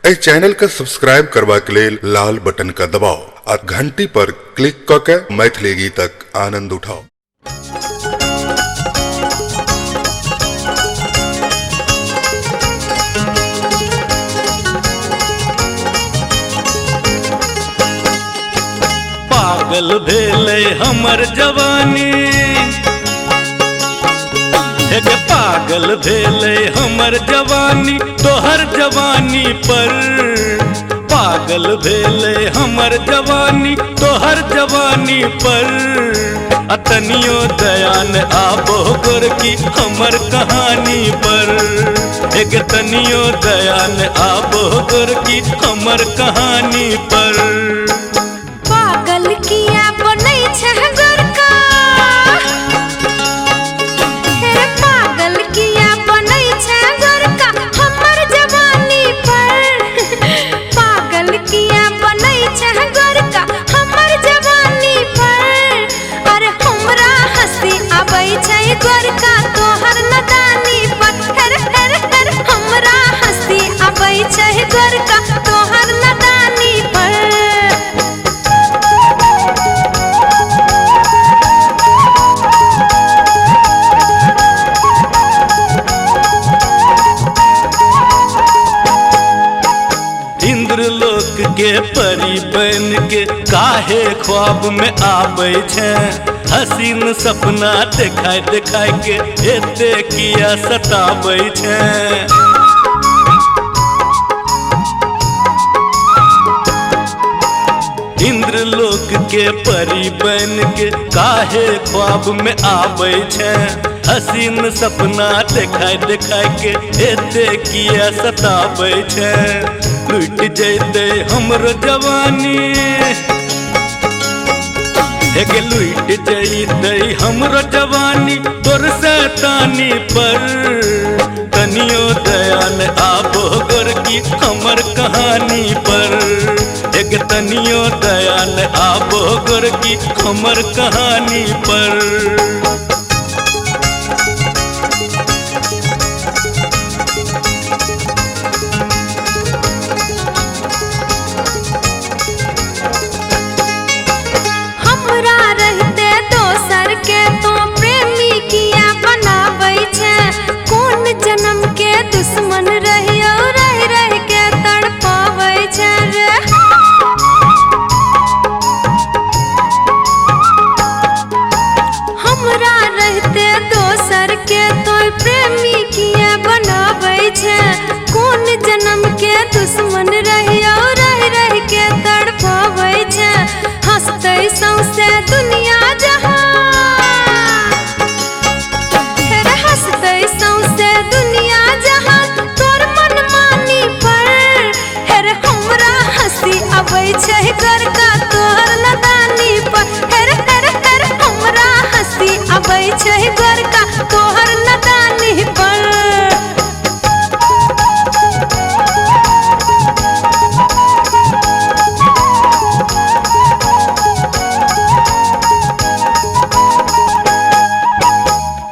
ए channel का subscribe करवा के लिए लाल बटन का दबाओ और घंटी पर क्लिक करके मैथिली गीतक आनंद उठाओ। पागल भेले हमर जवानी, पागल भेले हमर जवानी तोहर जवानी पर। पागल भेले हमर जवानी तोहर जवानी पर। अतनियो दयान आबो गोरकी हमर कहानी पर। एक तनियो दयान आबो गोरकी हमर कहानी पर। पागल किया बनै छै गोरका, हेरे पागल किया बनै छै गोरका हमर जवानी पर। पागल किया बनै छै गोरका हमर जवानी पर। अरे हमरा हंसी आबै छै गोरका तोहर नदानी पर। हेरे हेरे हेरे हमरा हंसी आबै छै गोरका तोहर नदानी पर। इंद्रलोक के परी बन के काहे ख्वाब में आबै छै। हसीन सपना देखाय देखाय के एते किया सताबै छै। इंद्रलोक के परी बन के काहे ख्वाब में आबै छै। हसीन सपना देखाय देखाय के एते किया सताबै छै। लुट जैते हमरो जवानी, एक लुट जैते हमरो जवानी तोर शैतानी पर। तनियो दयान आबो गोरकी हमर कहानी पर। एक तनियो दयान आबो गोरकी हमर कहानी पर। दुश्मन रहियो रह रह के तड़पावे छै रे। हमरा रहते दोसर के तोय प्रेमी किया बनावे छै। कोन जन्म के दुश्मन रहियो रह रह के तड़पावे छै। हंसते सौंसे दुनिया जहां, हंसते सौंसे दुनिया जहां तोर मनमानी पर। हेरे हमरा हंसी आबै छै गोरका तोहर नदानी पर। हेरे हेरे हेरे हमरा हंसी आबै छै गोरका तोहर नदानी पर।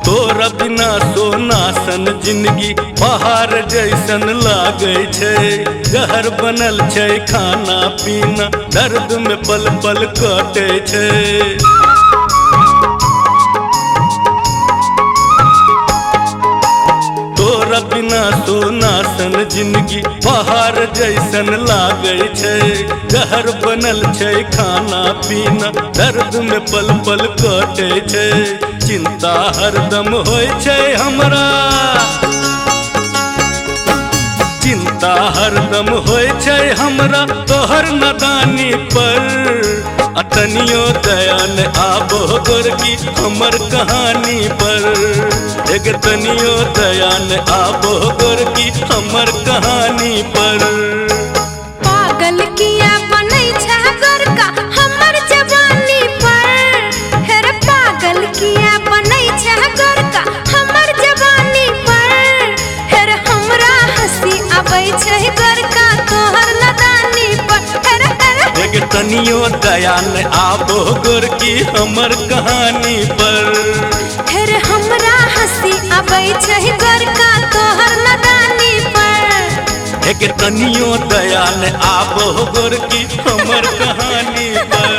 तोरा बिना सोना सन जिंदगी पहाड़ जैसन लागे छै। जहर बनल छै खाना पीना दर्द में पल पल कटे छै। तोरा बिना सोना सन जिंदगी पहाड़ जैसन लागे छै। जहर बनल छै खाना पीना दर्द में पल पल कटे छै। चिंता हरदम होय छै हमरा, चिंता हरदम होय छै हमरा तोहर नदानी पर। अतनियो दयान आबो गोरकी हमर कहानी पर। एक तनियो दयान आबो गोरकी हमर कहानी पर। पागल किया बनै छै गोरका हमर जवानी पर। हेरे पागल किया बनै छै गोरका हमर जवानी पर। हेरे हमरा हंसी आबै छै गोरका तोहर नदानी पर। हेरे हेरे एक तनियो दयान आबो गोरकी हमर कहानी पर। हेरे हमरा हंसी आबै छै गोरका तोहर नदानी पर। एक तनियो दया न आबो गोरकी हमर कहानी पर।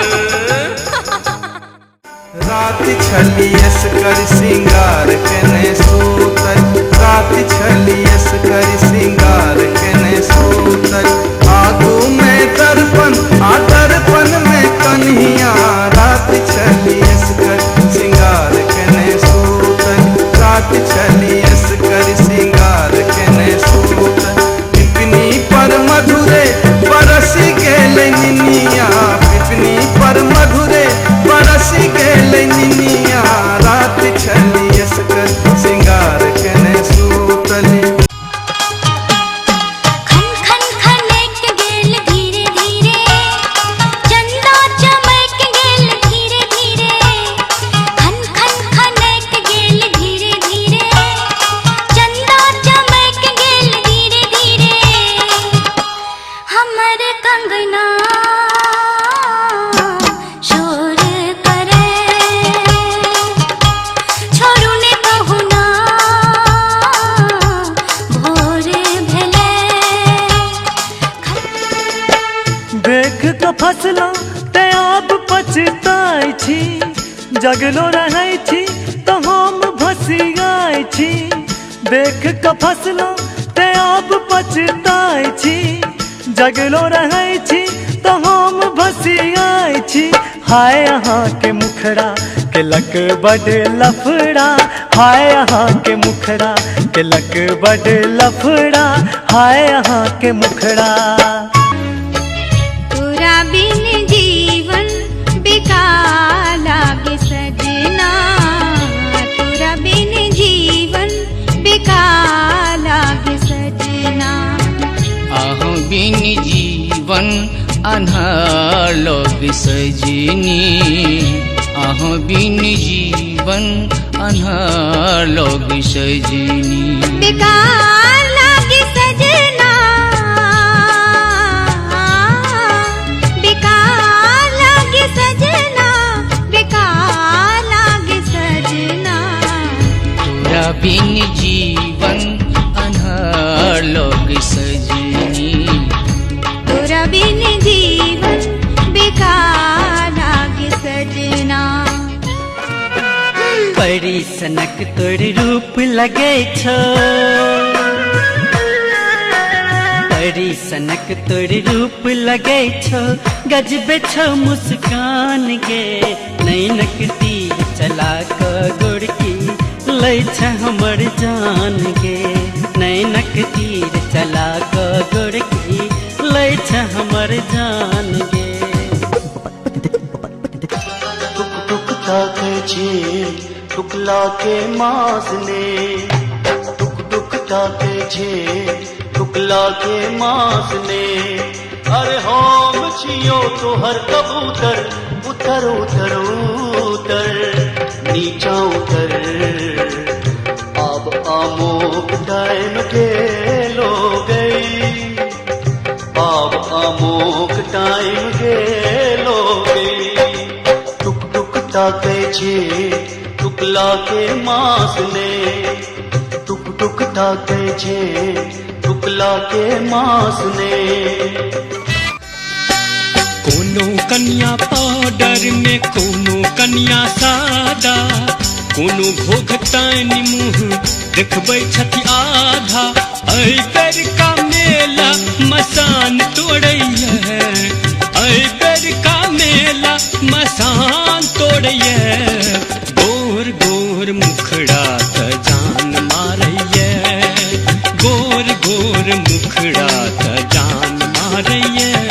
रात छलियस कर सिंगार केने सूतल, रात छलियस कर सिंगार केने सूतल, आगू में दर्पण आ दर्पण में कन्हैया, रात छलियस कर सिंगार केने सूतल, रात छलियस कर सिंगार केने सूतल, पिपनी पर मधुरे बरसी गेलै निनिया, पिपनी पर मधुरे बरसी गेलै निनिया, रात छलियस कर सिंगार केने सूतली। खन खन खनक गेल धीरे धीरे, चंदा चमक गेल धीरे धीरे, खन खन खनक गेल धीरे धीरे, चंदा चमक गेल धीरे धीरे, हमर कंगना शोर करे, छोड़ू ने बहुना भोर भेले। देख के फसला ते आब पछताई छी, जगलो रहै छी तो हम भसियाई छी, देख के फसला ते आब पछताई छी, जगलो रहै छी तो हम भसियाई छी, हाय यहाँ के मुखड़ा के लक बड़ लफड़ा, हाय यहाँ के मुखड़ा के लक बड़ लफड़ा, हाय यहाँ के मुखड़ा। तोरा बिन जीवन बेकार लागे सजना, तोरा बिन जीवन बेकार लागे सजना, आहू बिन जीवन अन्हार लोग सजनी, आहू बिन जीवन अन्हार लोग सजनी, बेकार लागे सजना, बेकार लागे सजना, बेकार लागे सजना, तोरा बिन जीवन अन्हार लोग सजनी, तोरा बिन जीवन बेकार लागे सजना। परी सनक तोर रूप लगे छो, परी सनक तोर रूप लगे छो, गजबे छो मुस्कान गे, नैनक तीर चला क गोरकी लै छ हमर जान गे, नैनक तीर चला क गोरकी लै छ हमर जान गे। टुक टुक ताके छे टुकला के मास ने, टुक टुक ताके छे टुकला के मास ने, अरे हम छियो तोहर कबूतर, उतर उतर उतर नीचा उतर, अब आमोक टाइम गेलो गई, अब आमोक टाइम गेलो गई, टुक टुक ताके छे टुकला के मास ने, टुक टुक ताके छे टुकला के मास ने। कोनो कन्या पाउडर में कोनो कन्या सादा, कोनो भोगतानी मुँह देखबै छथि आधा, ऐ बेर का मेला मसान तोड़ैया, ऐ बेर का मेला मसान तोड़ैया, गोर गोर मुखड़ा त जान मारैया, गोर गोर मुखड़ा त जान मारैया।